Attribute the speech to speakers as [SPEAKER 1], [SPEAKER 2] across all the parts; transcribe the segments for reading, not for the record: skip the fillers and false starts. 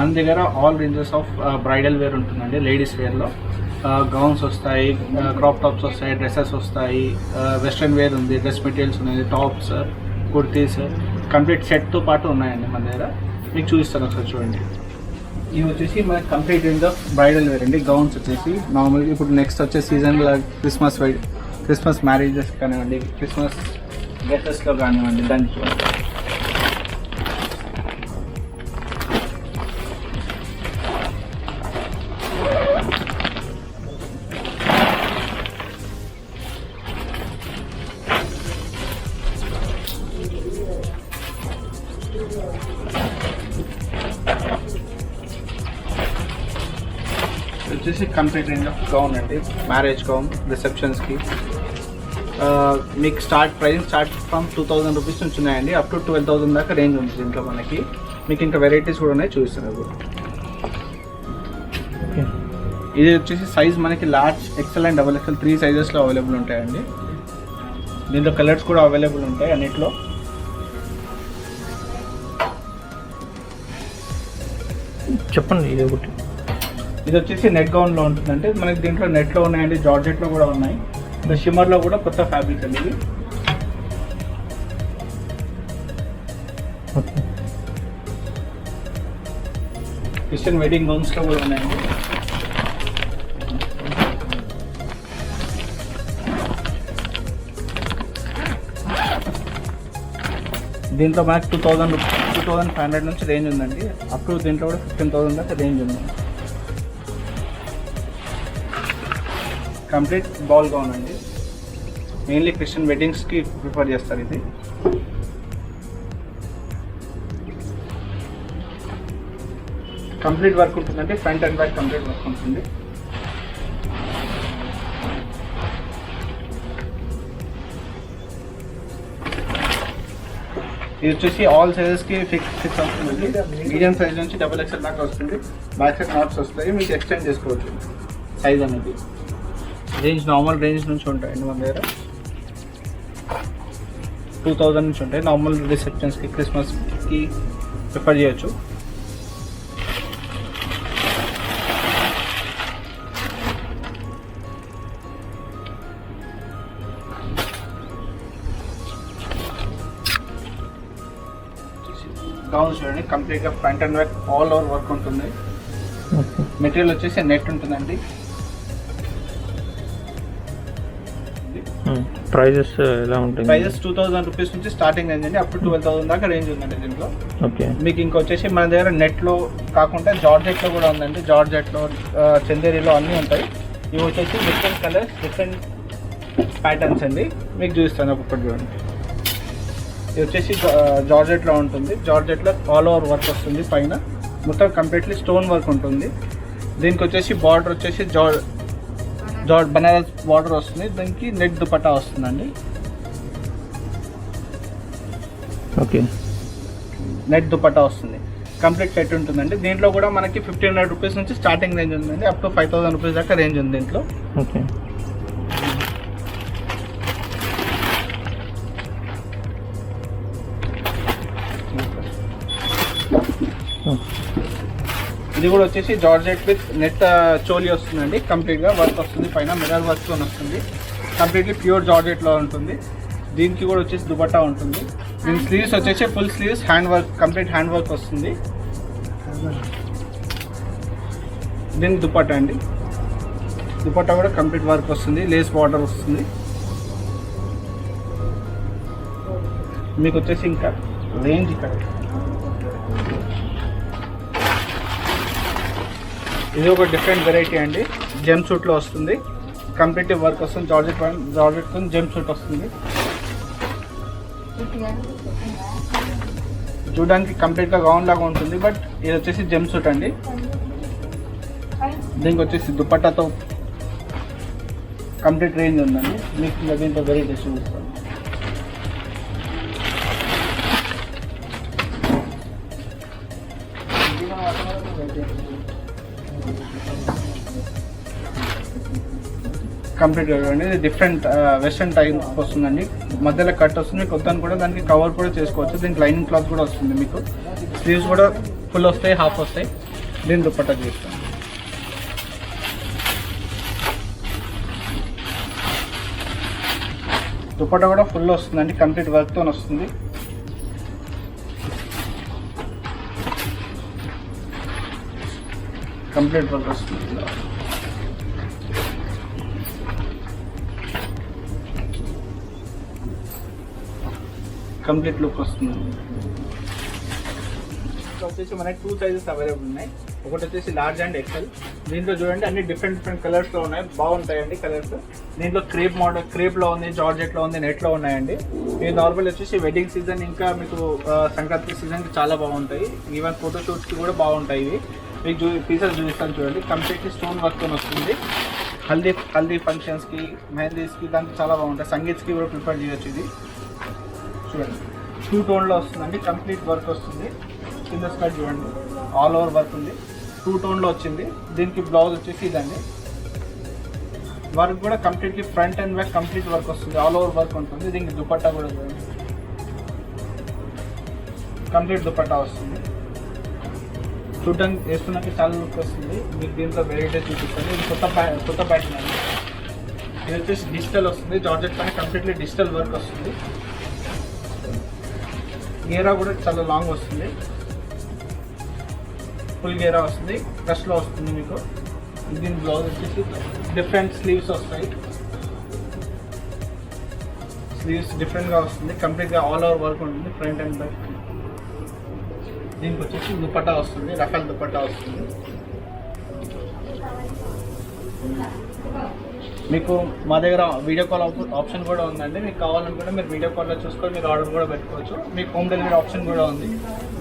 [SPEAKER 1] మన దగ్గర all ranges of bridal wear ఉంటుందండి. లేడీస్ వేర్లో గౌన్స్ వస్తాయి, క్రాప్ టాప్స్ వస్తాయి, డ్రెస్సెస్ వస్తాయి, వెస్ట్రన్ వేర్ ఉంది, డ్రెస్ మెటీరియల్స్ ఉన్నాయి, టాప్స్, కుర్తీస్, కంప్లీట్ సెట్తో పాటు ఉన్నాయండి మన దగ్గర. మీకు చూపిస్తాను ఒకసారి చూడండి. ఇవి వచ్చేసి మనకి complete range of bridal wear అండి. గౌన్స్ వచ్చేసి నార్మల్గా ఇప్పుడు నెక్స్ట్ వచ్చే సీజన్లో క్రిస్మస్ మ్యారేజెస్ కానివ్వండి, క్రిస్మస్ గెటెస్లో కానివ్వండి, దానికి వచ్చేసి కంప్లీట్ రేంజ్ ఆఫ్ గౌన్ అండి. మ్యారేజ్ గౌన్, రిసెప్షన్స్కి మీకు ప్రైస్ స్టార్ట్ ఫ్రమ్ 2000 రూపీస్ నుంచి ఉన్నాయండి. అప్ టు 12,000 దాకా రేంజ్ ఉంది దీంట్లో మనకి. మీకు ఇంకా వెరైటీస్ కూడా ఉన్నాయి, చూపిస్తున్నారు. ఇది వచ్చేసి సైజ్ మనకి large, XL and double XL 3 సైజెస్లో అవైలబుల్ ఉంటాయండి. దీంట్లో కలర్స్ కూడా అవైలబుల్ ఉంటాయి అన్నిట్లో.
[SPEAKER 2] చెప్పండి.
[SPEAKER 1] ఇది వచ్చేసి నెట్ గౌన్లో ఉంటుందంటే మనకి దీంట్లో నెట్లో ఉన్నాయండి, జార్జెట్లో కూడా ఉన్నాయి, షిమ్మర్లో కూడా కొత్త ఫ్యాబ్రిక్ అండి ఇది. క్రిస్టియన్ వెడ్డింగ్ గౌన్స్లో కూడా ఉన్నాయండి. దీంట్లో మనకి 2,500 నుంచి రేంజ్ ఉందండి. అప్ టు దీంట్లో కూడా 15,000 దాకా రేంజ్ ఉంది. కంప్లీట్ బాల్ గౌన్ అండి. మెయిన్లీ క్రిస్టియన్ వెడ్డింగ్స్కి ప్రిఫర్ చేస్తారు ఇది. కంప్లీట్ వర్క్ ఉంటుందండి, front and back complete work ఉంటుంది. ఇది వచ్చేసి ఆల్ సైజెస్కి ఫిక్స్ అవుతుంది. మీడియం సైజ్ నుంచి డబుల్ ఎక్స్ఎల్ దాకా వస్తుంది. బ్యాక్ సైడ్ నాట్స్ వస్తాయి, మీకు ఎక్స్టెండ్ చేసుకోవచ్చు సైజ్ అనేది. రేంజ్ నార్మల్ రేంజ్ నుంచి ఉంటాయండి మన దగ్గర. 2,000 నుంచి ఉంటాయి. నార్మల్ రిసెప్షన్స్కి, క్రిస్మస్కి ప్రిఫర్ చేయొచ్చు. గౌన్స్ చూడండి, కంప్లీట్గా front and back all over work ఉంటుంది. మెటీరియల్ వచ్చేసి నెట్ ఉంటుందండి.
[SPEAKER 2] ప్రైజెస్ ఎలా ఉంటాయి?
[SPEAKER 1] ప్రైజెస్ 2,000 రూపీస్ నుంచి స్టార్టింగ్ రేంజ్ అండి. అప్ టు 12,000 దాకా రేంజ్ ఉందండి దీంట్లో.
[SPEAKER 2] ఓకే. మీకు
[SPEAKER 1] ఇంకొచ్చేసి మన దగ్గర నెట్లో కాకుండా జార్జెట్లో కూడా ఉందండి. జార్జెట్లో, చందేరిలో అన్నీ ఉంటాయి. ఇవి వచ్చేసి డిఫరెంట్ కలర్స్, డిఫరెంట్ ప్యాటర్న్స్ అండి. మీకు చూపిస్తాను ఒక్కొక్కటి చూడండి. ఇది వచ్చేసి జార్జెట్లో ఉంటుంది. జార్జెట్లో ఆల్ ఓవర్ వర్క్ వస్తుంది. పైన మొత్తం కంప్లీట్లీ స్టోన్ వర్క్ ఉంటుంది. దీనికి వచ్చేసి బార్డర్ వచ్చేసి బనారస్ బార్డర్ వస్తుంది. దీనికి నెట్ దుపట్టా వస్తుందండి.
[SPEAKER 2] ఓకే.
[SPEAKER 1] నెట్ దుపట్టా వస్తుంది, కంప్లీట్ సెట్ ఉంటుందండి. దీంట్లో కూడా మనకి 1,500 రూపీస్ నుంచి స్టార్టింగ్ రేంజ్ ఉందండి. అప్ టు 5,000 రూపీస్ దాకా రేంజ్ ఉంది దీంట్లో.
[SPEAKER 2] ఓకే.
[SPEAKER 1] ఇది కూడా వచ్చేసి జార్జెట్ విత్ నెట్ చోలీ వస్తుందండి. కంప్లీట్గా వర్క్ వస్తుంది, పైన మిర్రర్ వర్క్తో వస్తుంది. కంప్లీట్లీ ప్యూర్ జార్జెట్లో ఉంటుంది. దీనికి కూడా వచ్చేసి దుపట్టా ఉంటుంది. దీని స్లీవ్స్ వచ్చేసి full sleeves, hand work, complete hand work వస్తుంది. దీనికి దుపట్టా అండి. దుపట్టా కూడా కంప్లీట్ వర్క్ వస్తుంది, లేస్ బార్డర్ వస్తుంది. మీకు వచ్చేసి ఇంకా రేంజ్ ఇక్కడ ఇది ఒక డిఫరెంట్ వెరైటీ అండి. జెమ్ సూట్లో వస్తుంది, కంప్లీట్ వర్క్ వస్తుంది. జార్జెట్ జెమ్ సూట్ వస్తుంది. చూడడానికి కంప్లీట్గా గౌన్ లాగా ఉంటుంది, బట్ ఇది వచ్చేసి జెమ్ సూట్ అండి. దీనికి వచ్చేసి దుపట్టాతో కంప్లీట్ రేంజ్ ఉందండి. మీకు దీంట్లో వెరైటీస్ చూపిస్తాను. కంప్లీట్ చూడండి, ఇది డిఫరెంట్ వెస్ట్రన్ టైప్ వస్తుందండి. మధ్యలో కట్ వస్తుంది, కొత్తని కూడా దానికి కవర్ కూడా చేసుకోవచ్చు. దీనికి లైనింగ్ క్లాత్ కూడా వస్తుంది. మీకు స్లీవ్స్ కూడా ఫుల్ వస్తాయి, హాఫ్ వస్తాయి. దీని దుపట్టా చూస్తాం. దుపట్టా కూడా ఫుల్ వస్తుందండి, కంప్లీట్ వర్క్తో వస్తుంది. కంప్లీట్ వర్క్ వస్తుంది. కంప్లీట్ లుక్ వస్తుంది. వచ్చేసి మనకి 2 సైజెస్ అవైలబుల్ ఉన్నాయి. ఒకటి వచ్చేసి లార్జ్ అండ్ ఎక్సెల్. దీంట్లో చూడండి అన్ని డిఫరెంట్ కలర్స్లో ఉన్నాయి, బాగుంటాయండి కలర్స్. దీంట్లో క్రేప్ మోడల్, క్రేప్లో ఉంది, జార్జెట్లో ఉంది, నెట్లో ఉన్నాయండి. ఇది నార్మల్ వచ్చేసి వెడ్డింగ్ సీజన్, ఇంకా మీకు సంక్రాంతి సీజన్కి చాలా బాగుంటాయి. ఈవెన్ ఫోటోషూట్స్కి కూడా బాగుంటాయి. ఇవి మీకు పీసెస్ చూపిస్తాను చూడండి. కంప్లీట్లీ స్టోన్ వర్క్తో వస్తుంది. హల్దీ ఫంక్షన్స్కి, మెహందీస్కి దానికి చాలా బాగుంటాయి. సంగీత్స్కి కూడా ప్రిఫర్ చేయొచ్చు. ఇది చూడండి 2 టోన్లో వస్తుందండి, కంప్లీట్ వర్క్ వస్తుంది. కింద స్కర్ట్ చూడండి, ఆల్ ఓవర్ వర్క్ ఉంది. 2 టోన్లో వచ్చింది. దీనికి బ్లౌజ్ వచ్చేసి ఇదండి. వర్క్ కూడా completely front and back complete work వస్తుంది, ఆల్ ఓవర్ వర్క్ ఉంటుంది. దీనికి దుపట్టా కూడా చూడండి, కంప్లీట్ దుపట్టా వస్తుంది. చూడడానికి వేసుకున్నాక చాలా లుక్ వస్తుంది. మీకు దీంట్లో వెరైటీస్ చూపిస్తుంది. ఇది కొత్త ప్యాటర్న్ అండి. ఇది వచ్చేసి డిజిటల్ వస్తుంది, జార్జెట్ పైన కంప్లీట్లీ డిజిటల్ వర్క్ వస్తుంది. గేరా కూడా చాలా లాంగ్ వస్తుంది, ఫుల్ గేరా వస్తుంది, డ్రెస్లో వస్తుంది మీకు. దీని బ్లౌజ్ వచ్చేసి డిఫరెంట్ స్లీవ్స్ వస్తాయి. స్లీవ్స్ డిఫరెంట్గా వస్తుంది, కంప్లీట్గా ఆల్ ఓవర్ వర్క్ ఉంటుంది, ఫ్రంట్ అండ్ బ్యాక్. దీనికి వచ్చేసి దుపట్టా వస్తుంది, రఫల్ దుపట్టా వస్తుంది. మీకు మా దగ్గర వీడియో కాల్ ఆప్షన్ కూడా ఉందండి. మీకు కావాలనుకుంటే మీరు వీడియో కాల్లో చూసుకొని మీరు ఆర్డర్ కూడా పెట్టుకోవచ్చు. మీకు హోమ్ డెలివరీ ఆప్షన్ కూడా ఉంది.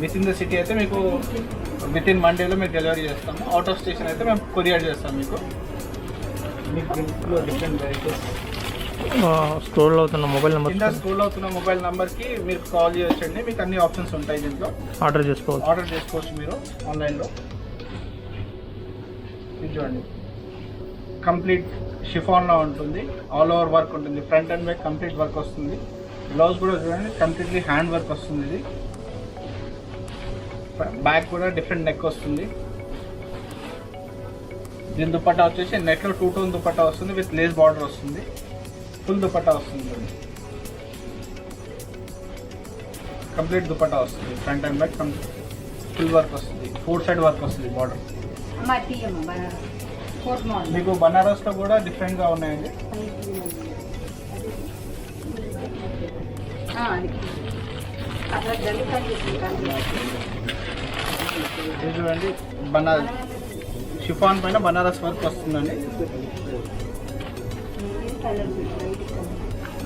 [SPEAKER 1] విత్ ఇన్ ద సిటీ అయితే మీకు విత్ ఇన్ మండేలో మీకు డెలివరీ చేస్తాము. అవుట్ ఆఫ్ స్టేషన్ అయితే మేము కొరియర్ చేస్తాం. మీకు దీంట్లో డిఫరెంట్ వెరైటీస్.
[SPEAKER 2] స్క్రోల్ అవుతున్న మొబైల్ నెంబర్,
[SPEAKER 1] కింద స్క్రోల్ అవుతున్న మొబైల్ నెంబర్కి మీరు కాల్ చేయొచ్చండి. మీకు అన్ని ఆప్షన్స్ ఉంటాయి. దీంట్లో ఆర్డర్ చేసుకోవచ్చు మీరు ఆన్లైన్లో. ఇది చూడండి, కంప్లీట్ షిఫాన్లో ఉంటుంది, ఆల్ ఓవర్ వర్క్ ఉంటుంది, front and back complete work వస్తుంది. బ్లౌజ్ కూడా చూడండి, కంప్లీట్లీ హ్యాండ్ వర్క్ వస్తుంది. ఇది బ్యాక్ కూడా డిఫరెంట్ నెక్ వస్తుంది. దీని దుపట్టా వచ్చేసి నెక్లో 2 టోన్ దుపట్టా వస్తుంది, విత్ లేస్ బార్డర్ వస్తుంది. ఫుల్ దుపట్టా వస్తుంది, కంప్లీట్ దుపట్టా వస్తుంది. Front and back full work వస్తుంది, 4 సైడ్ వర్క్ వస్తుంది బార్డర్. మీకు బనారస్లో కూడా డిఫరెంట్గా ఉన్నాయండి. ఇది చూడండి, షిఫాన్ పైన బనారస్ వర్క్ వస్తుందండి.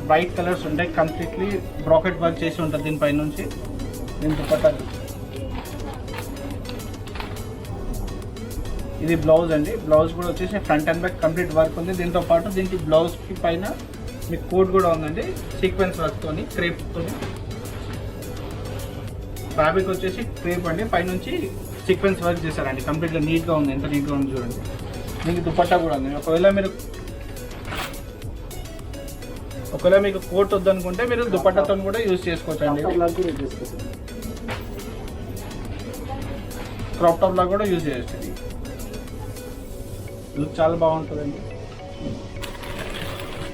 [SPEAKER 1] బ్రైట్ కలర్స్ ఉంటాయి, కంప్లీట్లీ బ్రాకెట్ వర్క్ చేసి ఉంటుంది దీనిపై నుంచి. దీని దుపట్టా ఇది బ్లౌజ్ అండి. బ్లౌజ్ కూడా వచ్చేసి front and back complete work ఉంది. దీంతో పాటు దీనికి బ్లౌజ్కి పైన మీకు కోట్ కూడా ఉందండి, సీక్వెన్స్ వర్క్తోని, క్రేప్తో. ఫ్యాబ్రిక్ వచ్చేసి క్రేప్ అండి, పైనుంచి సీక్వెన్స్ వర్క్ చేశారండి. కంప్లీట్గా నీట్గా ఉంది, ఎంత నీట్గా ఉంది చూడండి. దీనికి దుపట్టా కూడా ఉంది. ఒకవేళ మీకు కోట్ వద్దనుకుంటే మీరు దుపట్టాతో కూడా యూజ్ చేసుకోవచ్చు అండి. క్రాప్ టాప్ లాగా కూడా యూజ్ చేయొచ్చు. లుక్ చాలా బాగుంటుందండి.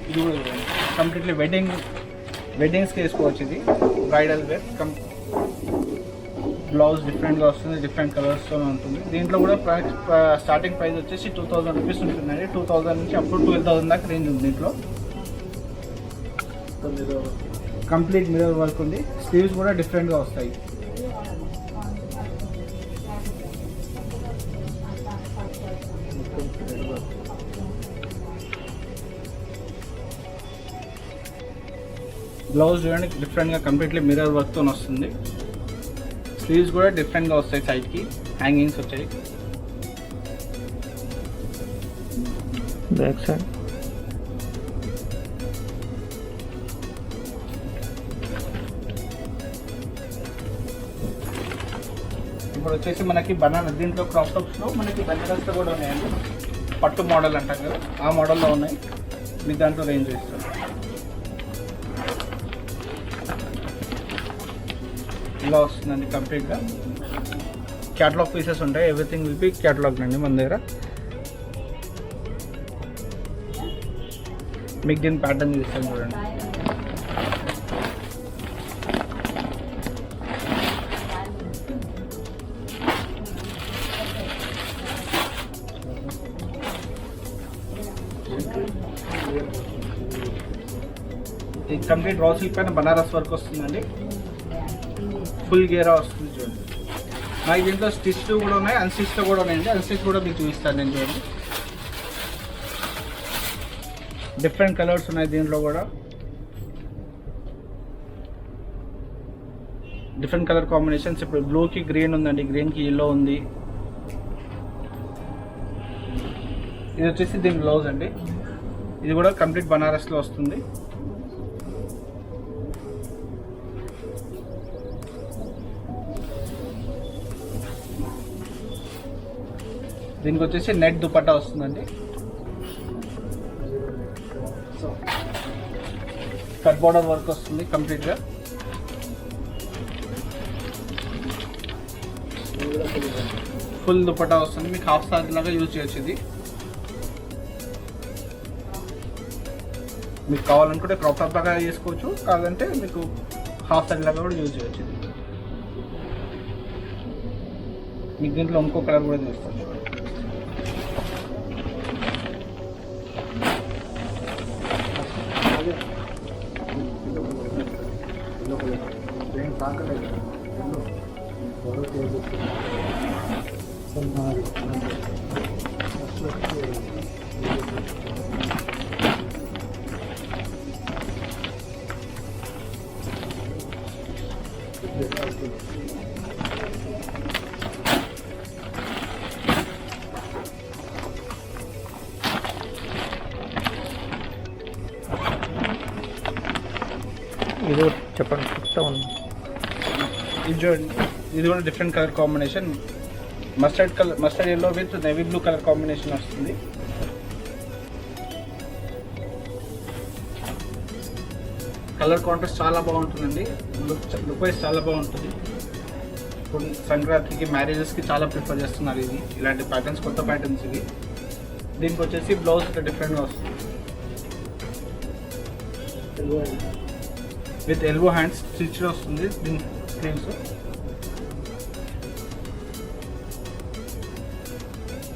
[SPEAKER 1] ఇది కూడా కంప్లీట్లీ వెడ్డింగ్స్కి వేసుకోవచ్చు. ఇది బ్రైడల్ వేర్. బ్లౌజ్ డిఫరెంట్గా వస్తుంది, డిఫరెంట్ కలర్స్తో ఉంటుంది. దీంట్లో కూడా స్టార్టింగ్ ప్రైస్ వచ్చేసి 2000 రూపీస్ ఉంటుందండి. 2000 నుంచి అప్ టు 12,000 దాకా రేంజ్ ఉంది. దీంట్లో కంప్లీట్ మిర్రర్ వర్క్ ఉంది. స్లీవ్స్ కూడా డిఫరెంట్గా వస్తాయి. బ్లౌజ్ చూడండి, డిఫరెంట్గా కంప్లీట్లీ మిర్రర్ వర్క్తో వస్తుంది. స్లీవ్స్ కూడా డిఫరెంట్గా వస్తాయి, సైడ్కి హ్యాంగింగ్స్ వచ్చాయి.
[SPEAKER 2] బ్యాక్ సైడ్
[SPEAKER 1] ఇప్పుడు వచ్చేసి మనకి దీంట్లో క్రాప్ టాప్స్లో మనకి బనారస్లో కూడా ఉన్నాయండి. పట్టు మోడల్ అంటాం కదా, ఆ మోడల్లో ఉన్నాయి. మీకు దాంట్లో రేంజ్ ఇస్తారు. ఇలా వస్తుందండి కంప్లీట్గా. క్యాటలాగ్ పీసెస్ ఉంటాయి. ఎవ్రీథింగ్ విల్ బి క్యాటలాగ్ అండి మన దగ్గర. మీకు దీని ప్యాటర్న్ చూస్తాను చూడండి. ఇది కంప్లీట్ రా సిల్క్ పైన బనారస్ వర్క్ వస్తుందండి. ఫుల్ గేరా వస్తుంది చూడండి. నాకు దీంట్లో స్టిచ్డ్ కూడా ఉన్నాయి, అన్స్టిచ్డ్ కూడా ఉన్నాయండి. అన్స్టిచ్ కూడా మీకు చూపిస్తాను నేను చూడండి. డిఫరెంట్ కలర్స్ ఉన్నాయి దీంట్లో కూడా. Different colour combinations. ఇప్పుడు బ్లూకి గ్రీన్ ఉందండి, గ్రీన్కి ఎల్లో ఉంది. ఇది వచ్చేసి దీని బ్లౌజ్ అండి. ఇది కూడా కంప్లీట్ బనారస్లో వస్తుంది. దీనికి వచ్చేసి నెట్ దుపట్టా వస్తుందండి. సో కట్ బోర్డర్ వర్క్ వస్తుంది కంప్లీట్గా. ఫుల్ దుపట్టా వస్తుంది. మీకు హాఫ్ సారీ లాగా యూజ్ చేయొచ్చు. ఇది మీకు కావాలనుకుంటే క్రాప్ టాప్ లాగా చేసుకోవచ్చు, కాదంటే మీకు హాఫ్ సారీ లాగా కూడా యూజ్ చేయొచ్చు. ఇది మీకు దీంట్లో ఇంకో కలర్ కూడా చూసుకోవచ్చు.
[SPEAKER 2] ఇది చెప్పండి, చెప్తా ఉంది.
[SPEAKER 1] ఇది కూడా different colour combination. Mustard yellow with navy blue colour combination వస్తుంది. కలర్ కాంట్రాస్ట్ చాలా బాగుంటుందండి. లుక్ వైజ్ చాలా బాగుంటుంది. ఇప్పుడు సంక్రాంతికి, మ్యారేజెస్కి చాలా ప్రిఫర్ చేస్తున్నారు ఇది. ఇలాంటి ప్యాటర్న్స్, కొత్త ప్యాటర్న్స్ ఇవి. దీనికి వచ్చేసి బ్లౌజ్ ఇట్లా డిఫరెంట్గా వస్తుంది. విత్ ఎల్బో హ్యాండ్స్ స్టిచ్ వస్తుంది. దీని స్లీవ్స్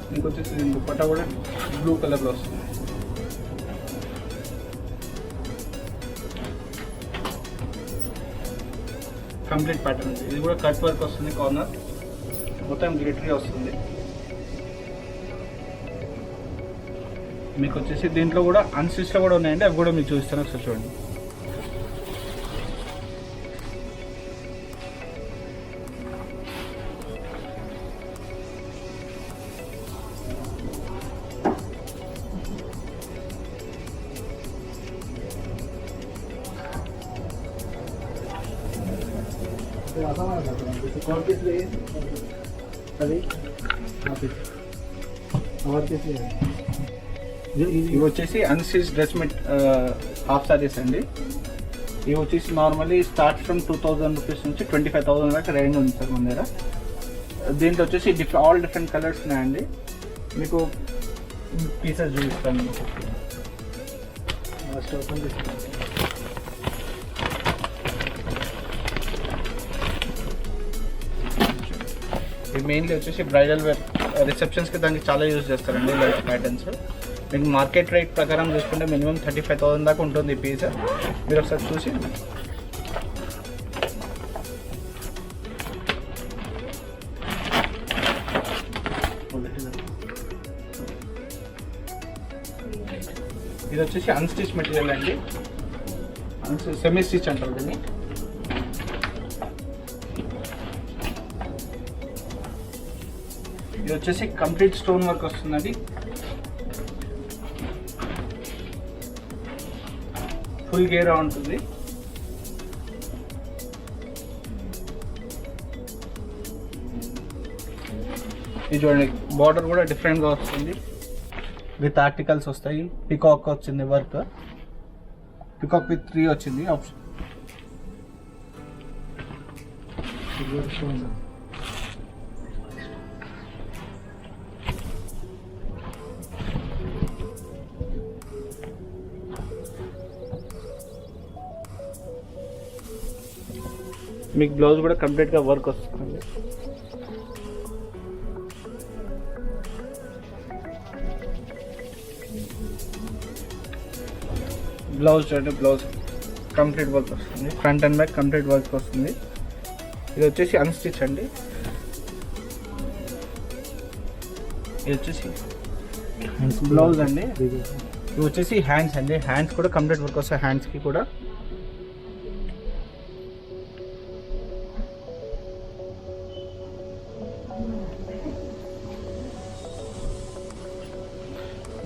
[SPEAKER 1] దీనికి వచ్చేసి దీని దుపట్టా కూడా బ్లూ కలర్లో వస్తుంది. Complete pattern. ఇది కూడా కట్ వర్క్ వస్తుంది. కార్నర్ మొత్తం గ్లిటరీ వస్తుంది. మీకు వచ్చేసి దీంట్లో కూడా అన్స్టిచ్లో కూడా ఉన్నాయండి. అవి కూడా మీకు చూపిస్తాను, ఒకసారి చూడండి. ఇవి వచ్చేసి అన్స్టిచ్ డ్రెస్ మెట్ హాఫ్ సారీస్ అండి. ఇవి వచ్చేసి నార్మల్లీ స్టార్ట్ ఫ్రమ్ 2000 రూపీస్ నుంచి 25,000 దాకా రేంజ్ ఉంది సార్ మన దగ్గర. దీంట్లో వచ్చేసి ఆల్ డిఫరెంట్ కలర్స్ ఉన్నాయండి. మీకు పీసెస్ చూపిస్తాను. ఇది మెయిన్లీ వచ్చేసి బ్రైడల్ వేర్, రిసెప్షన్స్కి దానికి చాలా యూజ్ చేస్తారండి ఇలాంటి ప్యాటర్న్స్. మీకు మార్కెట్ రేట్ ప్రకారం చూసుకుంటే మినిమం 35,000 దాకా ఉంటుంది ఈ పీస్. మీరు ఒకసారి చూసి ఇది వచ్చేసి అన్స్టిచ్ మెటీరియల్ అండి. సెమీ స్టిచ్ అంటారు దీన్ని. ఇది వచ్చేసి కంప్లీట్ స్టోన్ వర్క్ వస్తుందండి. ఫుల్ గేరా ఉంటుంది. ఇది చూడండి, బార్డర్ కూడా డిఫరెంట్గా వస్తుంది. విత్ ఆర్టికల్స్ వస్తాయి. పికాక్ వచ్చింది వర్క్. పికాక్ విత్ 3 వచ్చింది ఆప్షన్. మీకు బ్లౌజ్ కూడా కంప్లీట్గా వర్క్ వస్తుంది. బ్లౌజ్ చూడండి, బ్లౌజ్ కంప్లీట్ వర్క్ వస్తుంది, front and back complete work వస్తుంది. ఇది వచ్చేసి అన్స్టిచ్ అండి. ఇది వచ్చేసి బ్లౌజ్ అండి. ఇవి వచ్చేసి హ్యాండ్స్ అండి. హ్యాండ్స్ కూడా కంప్లీట్ వర్క్ వస్తాయి. హ్యాండ్స్కి కూడా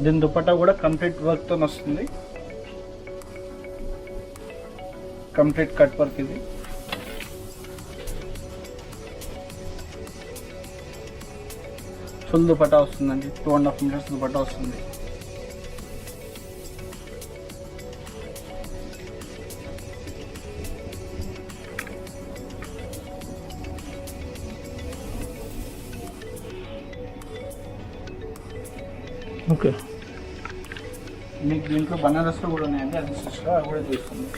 [SPEAKER 1] దీని దుపట్టా కూడా కంప్లీట్ వర్క్తో వస్తుంది. కంప్లీట్ కట్ వర్క్ ఇది. ఫుల్ దుపట్టా వస్తుందండి. 2.5 మీటర్స్ దుపట్టా వస్తుంది.
[SPEAKER 2] ఓకే.
[SPEAKER 1] మీకు దీంట్లో బనారస్లో కూడా ఉన్నాయండి. అది సిస్టర్ అది కూడా తీసుకుంది.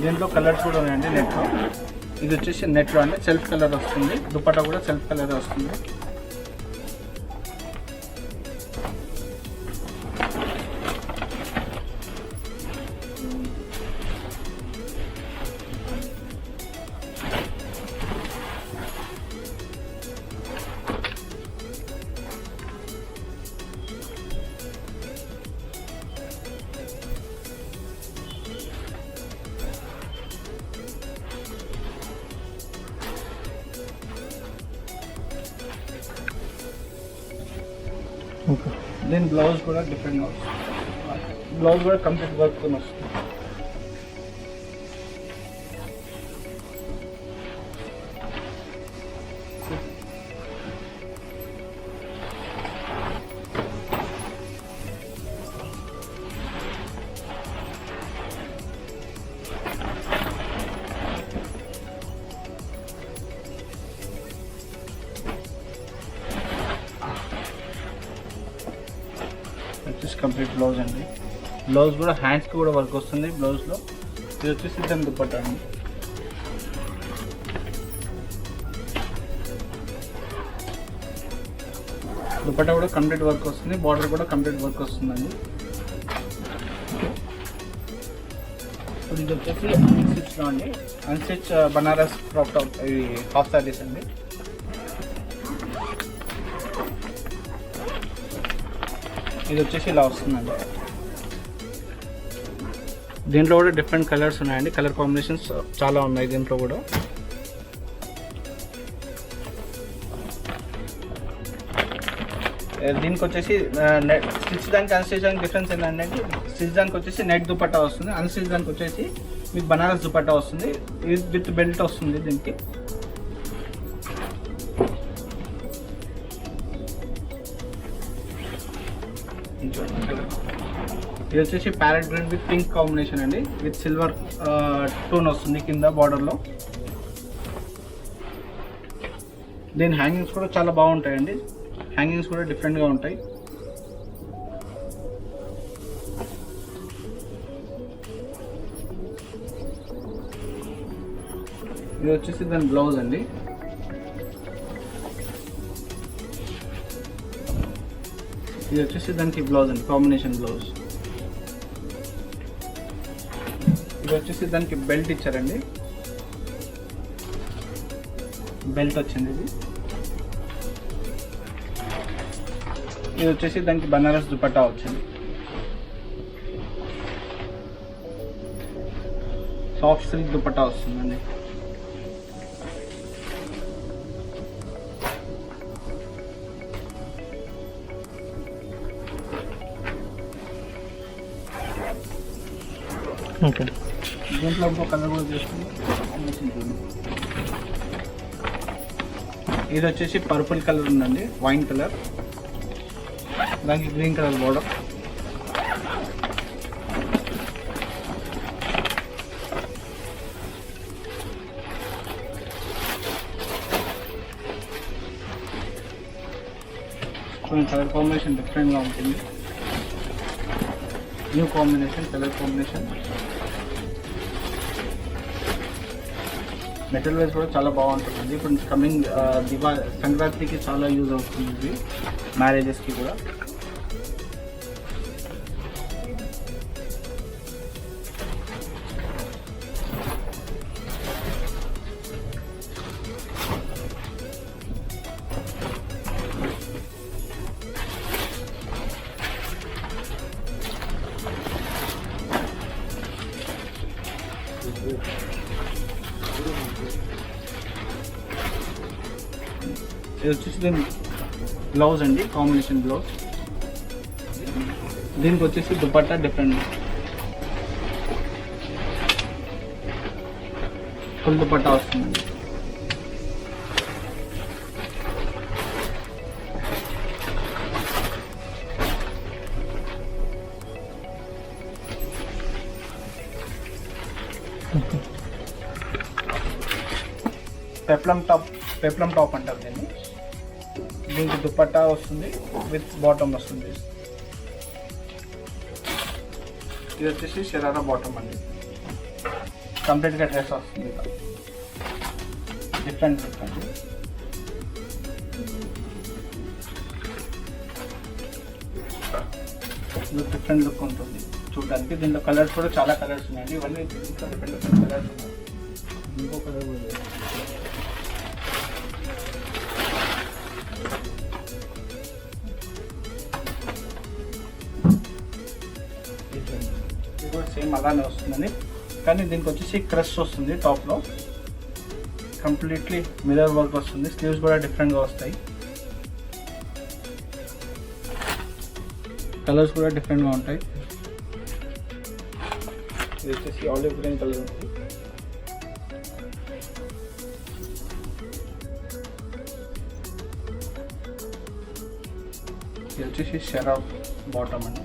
[SPEAKER 1] దీంట్లో కలర్స్ కూడా ఉన్నాయండి నెట్లో. ఇది వచ్చేసి నెట్లో అంటే సెల్ఫ్ కలర్ వస్తుంది. దుపట్టా కూడా సెల్ఫ్ కలర్ వస్తుంది.
[SPEAKER 2] ఓకే.
[SPEAKER 1] దీని బ్లౌజ్ కూడా డిఫరెంట్గా వస్తుంది. బ్లౌజ్ కూడా కంప్లీట్ వర్క్తో వస్తుంది. వచ్చేసి కంప్లీట్ బ్లౌజ్ అండి. బ్లౌజ్ కూడా హ్యాండ్స్కి కూడా వర్క్ వస్తుంది బ్లౌజ్లో. ఇది వచ్చేసి దాని దుపట్టా అండి. దుపట్టా కూడా కంప్లీట్ వర్క్ వస్తుంది. బార్డర్ కూడా కంప్లీట్ వర్క్ వస్తుందండి. ఇప్పుడు ఇది వచ్చేసి అన్స్టిచ్లో అండి. అన్స్టిచ్ బనారస్ క్రాప్ టాప్, ఇవి హాఫ్ సారీస్ అండి. ఇది వచ్చేసి ఇలా వస్తుందండి. దీంట్లో కూడా డిఫరెంట్ కలర్స్ ఉన్నాయండి. కలర్ కాంబినేషన్స్ చాలా ఉన్నాయి దీంట్లో కూడా. దీనికి వచ్చేసి స్టిచ్ దానికి అన్స్టిచ్ దానికి డిఫరెన్స్ ఏంటంటే, స్టిచ్ దానికి వచ్చేసి నెట్ దుపట్టా వస్తుంది. అన్స్టిచ్ దానికి వచ్చేసి మీకు బనారస్ దుపట్టా వస్తుంది. ఇది విత్ బెల్ట్ వస్తుంది దీనికి. ఇది వచ్చేసి parrot green with pink combination అండి. విత్ సిల్వర్ టోన్ వస్తుంది కింద బార్డర్లో. దీని హ్యాంగింగ్స్ కూడా చాలా బాగుంటాయండి. హ్యాంగింగ్స్ కూడా డిఫరెంట్గా ఉంటాయి. ఇది వచ్చేసి దాని బ్లౌజ్ అండి. ఇది వచ్చేసి దానికి బ్లౌజ్ అండి, కాంబినేషన్ బ్లౌజ్. ఇది వచ్చేసి దానికి బెల్ట్ ఇచ్చారండి. బెల్ట్ వచ్చింది ఇది. ఇది వచ్చేసి దానికి బనారస్ దుపట్టా వచ్చింది. సాఫ్ట్ సిల్క్ దుపట్టా వస్తుందండి.
[SPEAKER 2] ఓకే.
[SPEAKER 1] దీంట్లో ఇంకో కలర్ కూడా చేసుకుని ఇది వచ్చేసి పర్పుల్ కలర్ ఉందండి, వైన్ కలర్. దానికి గ్రీన్ కలర్ బోర్డర్. కొంచెం కలర్ కాంబినేషన్ డిఫరెంట్గా ఉంటుంది. New combination, colour combination. Material wise కూడా చాలా బాగుంటుందండి. ఇప్పుడు కమింగ్ సంక్రాంతికి చాలా యూజ్ అవుతుంది ఇది, మ్యారేజెస్కి కూడా. ఇది వచ్చేసి దీని బ్లౌజ్ అండి, కాంబినేషన్ బ్లౌజ్. దీనికి వచ్చేసి దుపట్టా డిఫరెంట్, ఫుల్ దుపట్టా వస్తుంది. పెప్లం టాప్ అంటారు దీన్ని. దీనికి దుపట్టా వస్తుంది విత్ బాటమ్ వస్తుంది. ఇది వచ్చేసి షరారా బాటమ్ అండి, కంప్లీట్గా డ్రెస్ వస్తుంది. డిఫరెంట్ లుక్ అండి. డిఫరెంట్ లుక్ ఉంటుంది చూడడానికి. దీంట్లో కలర్స్ కూడా చాలా కలర్స్ ఉన్నాయండి. ఇవన్నీ డిఫరెంట్ కలర్స్ ఉన్నాయి. ఇంకో కలర్ కూడా సేమ్ అలానే వస్తుందండి, కానీ దీనికి వచ్చేసి క్రష్ వస్తుంది టాప్లో. కంప్లీట్లీ మిర్రర్ వర్క్ వస్తుంది. స్లీవ్స్ కూడా డిఫరెంట్గా వస్తాయి. కలర్స్ కూడా డిఫరెంట్గా ఉంటాయి. ఇది వచ్చేసి ఆలివ్ గ్రీన్ కలర్ ఉంది. ఇది వచ్చేసి షరాఫ్ బాటమ్ అండి,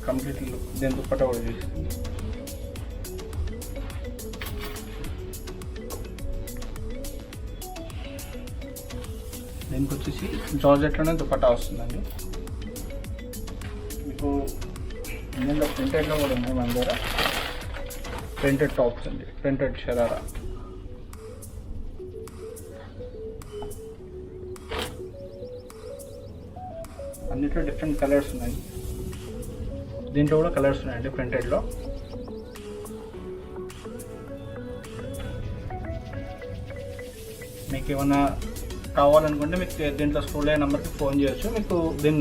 [SPEAKER 1] కంప్లీట్లీ దీని దుపట్టా కూడా చేస్తుంది. దీనికి వచ్చేసి జార్జెట్లోనే దుపట్టా వస్తుందండి. మీకు ఇందులో ప్రింటెడ్లో కూడా ఉన్నాయి మన దగ్గర. ప్రింటెడ్ టాప్స్ అండి, ప్రింటెడ్ షరారా. అన్నిట్లో డిఫరెంట్ కలర్స్ ఉన్నాయి. దీంట్లో కూడా కలర్స్ ఉన్నాయండి ప్రింటెడ్లో. మీకు ఏమైనా కావాలనుకుంటే మీకు దీంట్లో స్క్రోల్ అయ్యే నెంబర్కి ఫోన్ చేయొచ్చు. మీకు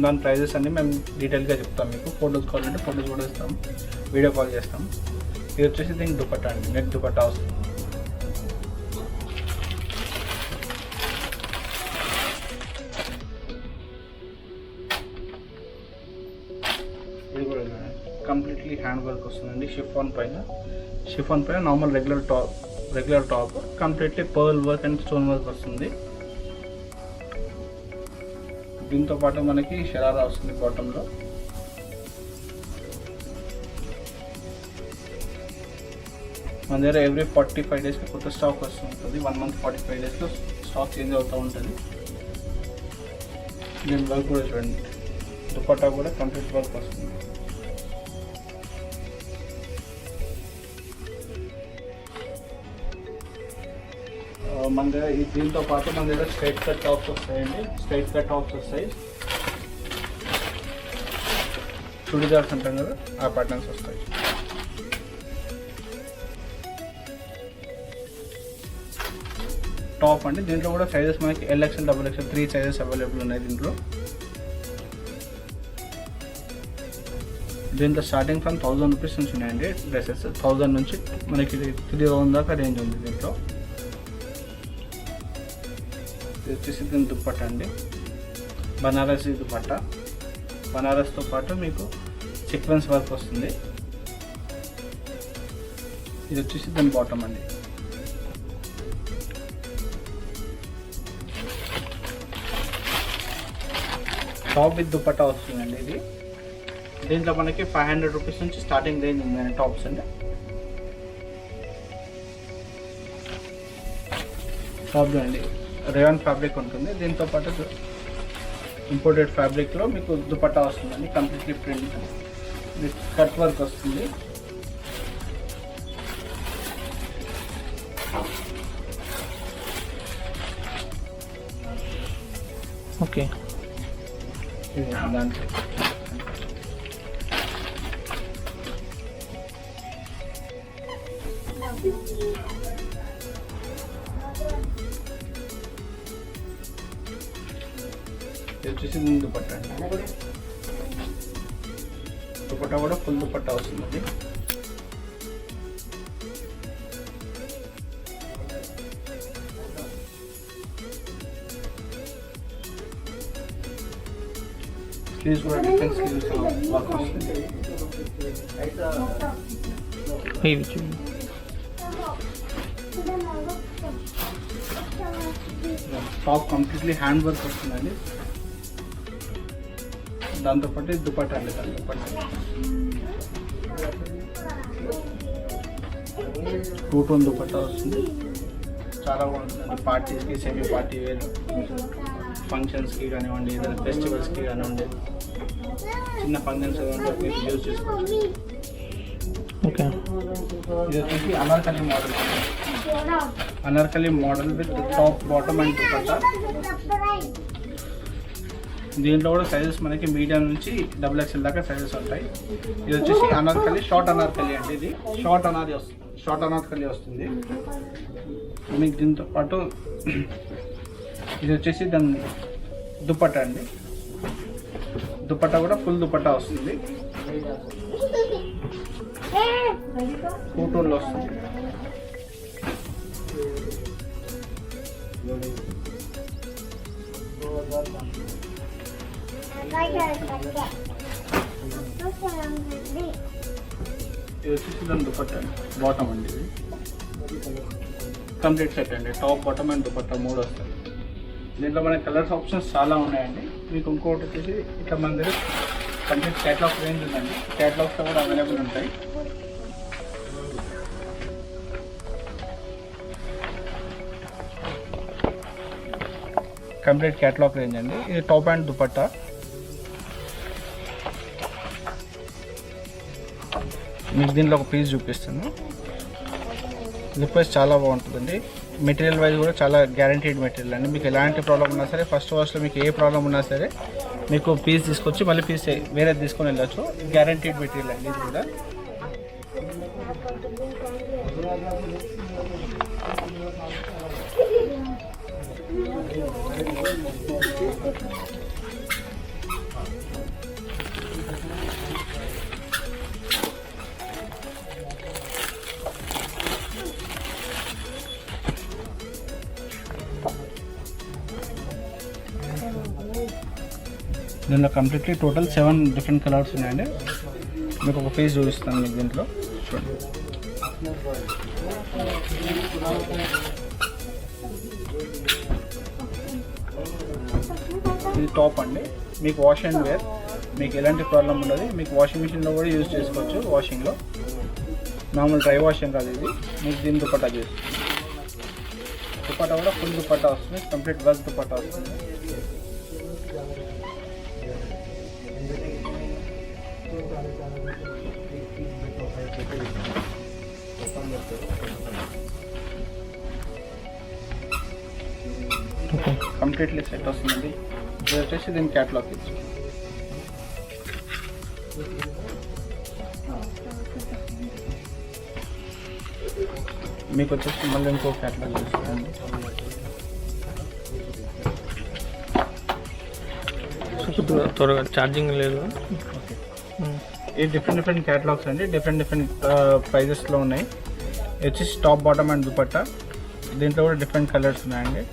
[SPEAKER 1] దాని ప్రైజెస్ అన్ని మేము డీటెయిల్గా చెప్తాం. మీకు ఫొటోస్ కావాలంటే ఫొటోస్ కూడా ఇస్తాం, వీడియో కాల్ చేస్తాం. ఇది వచ్చేసి దీనికి దుపట్టా అండి, నెక్ దుపట్టా వస్తుంది. ఇది కూడా కంప్లీట్లీ హ్యాండ్ వర్క్ వస్తుందండి. షిఫాన్ పైన normal regular top completely pearl work and stone work వస్తుంది. దీంతో పాటు మనకి షరారా వస్తుంది బాటంలో. మన దగ్గర ఎవ్రీ 45 డేస్కి కొత్త స్టాక్ వస్తూ ఉంటుంది. 1 మంత్ 45 డేస్లో స్టాక్ చేంజ్ అవుతూ ఉంటుంది. దీని వర్క్ కూడా చూడండి, దుపట్టా కూడా కంప్లీట్ వర్క్ వస్తుంది. మన దగ్గర దీంతో పాటు మన దగ్గర స్ట్రైట్ కట్ టాప్స్ వస్తాయండి. చుడిదార్స్ అంటాం కదా, ఆ ప్యాటర్న్స్ వస్తాయి. టాప్ అండి, దీంట్లో కూడా సైజెస్ మనకి LXL, XXL 3 సైజెస్ అవైలబుల్ ఉన్నాయి దీంట్లో. దీంట్లో స్టార్టింగ్ ఫ్రమ్ 1000 రూపీస్ నుంచి ఉన్నాయండి డ్రెస్సెస్. 1000 నుంచి మనకి 3000 దాకా రేంజ్ ఉంది దీంట్లో. ఇది వచ్చేసి దీని దుపట్టా అండి, బనారసి దుపట్టా. బనారస్తో పాటు మీకు సీక్వెన్స్ వర్క్ వస్తుంది. ఇది వచ్చేసి దీని బాటమ్ అండి. టాప్ విత్ దుపట్టా వస్తుందండి ఇది. దీంట్లో మనకి 500 రూపీస్ నుంచి స్టార్టింగ్ రేంజ్ ఉందండి టాప్స్ అండి. టాప్ అండి రేయాన్ ఫ్యాబ్రిక్ ఉంటుంది. దీంతో పాటు ఇంపోర్టెడ్ ఫ్యాబ్రిక్లో మీకు దుపట్టా వస్తుందండి. Completely print with cut work వస్తుంది.
[SPEAKER 2] ఓకే.
[SPEAKER 1] దాంట్లో ఇది వచ్చేసి దుపట్టా అండి. దుపట్టా కూడా ఫుల్ దుపట్టా వస్తుంది. స్లీవ్స్ కూడా డిఫరెంట్ స్లీవ్స్ వర్క్ వస్తుంది.
[SPEAKER 2] ఇవి చూడండి.
[SPEAKER 1] టాప్ కంప్లీట్లీ హ్యాండ్ వర్క్ వస్తుందండి. దాంతోపాటు దుపట్టా అండి. దాంతోపాటు 2-tone దుపట్టా వస్తుంది. చాలా బాగుంటుందండి. పార్టీస్కి, సెమీ పార్టీ వేర్ ఫంక్షన్స్కి కానివ్వండి, ఏదైనా ఫెస్టివల్స్కి కానివ్వండి, చిన్న ఫంక్షన్స్ మీరు యూజ్ చేసుకోవచ్చు.
[SPEAKER 2] ఓకే.
[SPEAKER 1] ఇది వచ్చేసి Anarkali model. Anarkali model with top bottom and dupatta. దీంట్లో కూడా సైజెస్ మనకి మీడియం నుంచి XXL దాకా సైజెస్ ఉంటాయి. ఇది వచ్చేసి అనార్కలి, షార్ట్ అనార్కలి అండి. ఇది షార్ట్ అనార్కలి వస్తుంది మీకు. దీంతో పాటు ఇది వచ్చేసి దాని దుపట్టా అండి. దుపట్టా కూడా ఫుల్ దుపట్టా వస్తుంది. 2-tone వస్తుంది. ఇది వచ్చేసి దాని దుపట్టా అండి. బాటమ్ అండి. ఇది కంప్లీట్ సెట్ అండి. టాప్, బాటమ్ అండ్ దుపట్టా 3 వస్తాయి. దీంట్లో మనకి కలర్స్ ఆప్షన్స్ చాలా ఉన్నాయండి. మీకు ఇంకోటి వచ్చేసి ఇట్లా మన దగ్గర కంప్లీట్ క్యాటలాగ్ రేంజ్ ఉందండి. క్యాటలాగ్స్లో కూడా అవైలబుల్ ఉంటాయి. కంప్లీట్ క్యాటలాగ్ రేంజ్ అండి. ఇది టాప్ అండ్ దుపట్టా. మీకు దీంట్లో ఒక పీస్ చూపిస్తాను. లుక్ వైజ్ చాలా బాగుంటుందండి. మెటీరియల్ వైజ్ కూడా చాలా గ్యారంటీడ్ మెటీరియల్ అండి. మీకు ఎలాంటి ప్రాబ్లం ఉన్నా సరే, ఫస్ట్ వాష్లో మీకు ఏ ప్రాబ్లం ఉన్నా సరే మీకు పీస్ తీసుకొచ్చి మళ్ళీ పీస్ వేరే తీసుకొని వెళ్ళచ్చు. గ్యారంటీడ్ మెటీరియల్ అండి ఇది కూడా. దీనిలో కంప్లీట్లీ టోటల్ 7 డిఫరెంట్ కలర్స్ ఉన్నాయండి. మీకు ఒక పీస్ చూపిస్తాను మీకు దీంట్లో చూడండి. ఇది టాప్ అండి. మీకు వాష్ అండ్ వేర్, మీకు ఎలాంటి ప్రాబ్లం ఉండదు. మీకు వాషింగ్ మిషన్లో కూడా యూజ్ చేసుకోవచ్చు. వాషింగ్లో నార్మల్ డ్రై వాషింగ్ కాదు ఇది. మీకు దీని దుపట్టా చేస్తుంది. దుపట్టా కూడా ఫుల్ దుపట్టా వస్తుంది. కంప్లీట్ వర్క్ దుపట్టా వస్తుంది. కంప్లీట్లీ సెట్ వస్తుందండి. ఇది వచ్చేసి దీని క్యాటలాగ్ ఇచ్చి మీకు వచ్చేసి మళ్ళీ ఇంకో క్యాటలాగ్ చూస్తానండి.
[SPEAKER 2] త్వరగా ఛార్జింగ్ లేదు.
[SPEAKER 1] ఓకే. ఈ డిఫరెంట్ క్యాటలాగ్స్ అండి. డిఫరెంట్ ప్రైజెస్లో ఉన్నాయి. ఇది వచ్చేసి టాప్, బాటమ్ అండ్ దుపట్టా. దీంట్లో కూడా డిఫరెంట్ కలర్స్ ఉన్నాయండి.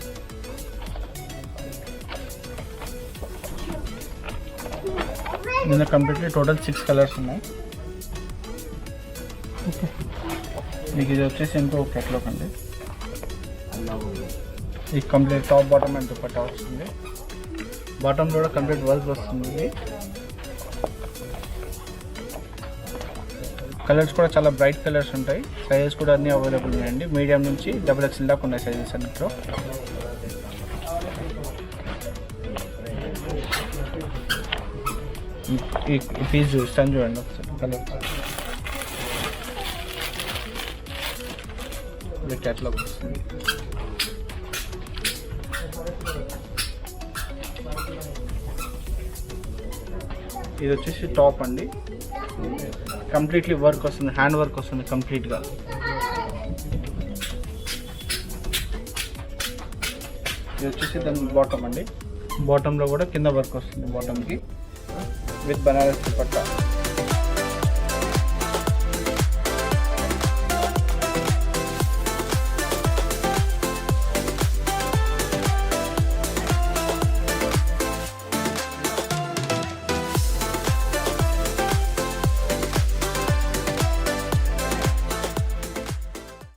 [SPEAKER 1] దీంట్లో కంప్లీట్లీ టోటల్ 6 కలర్స్ ఉన్నాయి. మీకు ఇది వచ్చేసి ఇంకో క్యాటలాగ్ అండి. ఈ complete top, bottom and dupatta వస్తుంది. బాటమ్ కూడా కంప్లీట్ వర్క్ వస్తుంది. కలర్స్ కూడా చాలా బ్రైట్ కలర్స్ ఉంటాయి. సైజెస్ కూడా అన్నీ అవైలబుల్ ఉన్నాయండి. మీడియం నుంచి XXL దాకా ఉన్నాయి సైజెస్ అన్నిట్లో. ఈ పీస్ చూస్తాను చూడండి ఒకసారి కలర్ క్యాట్లాగ్ వస్తుంది. ఇది వచ్చేసి టాప్ అండి, కంప్లీట్లీ వర్క్ వస్తుంది, హ్యాండ్ వర్క్ వస్తుంది కంప్లీట్గా. ఇది వచ్చేసి దాని బాటమ్ అండి, బాటంలో కూడా కింద వర్క్ వస్తుంది బాటమ్కి విత్ బనారస్ దుపట్టా.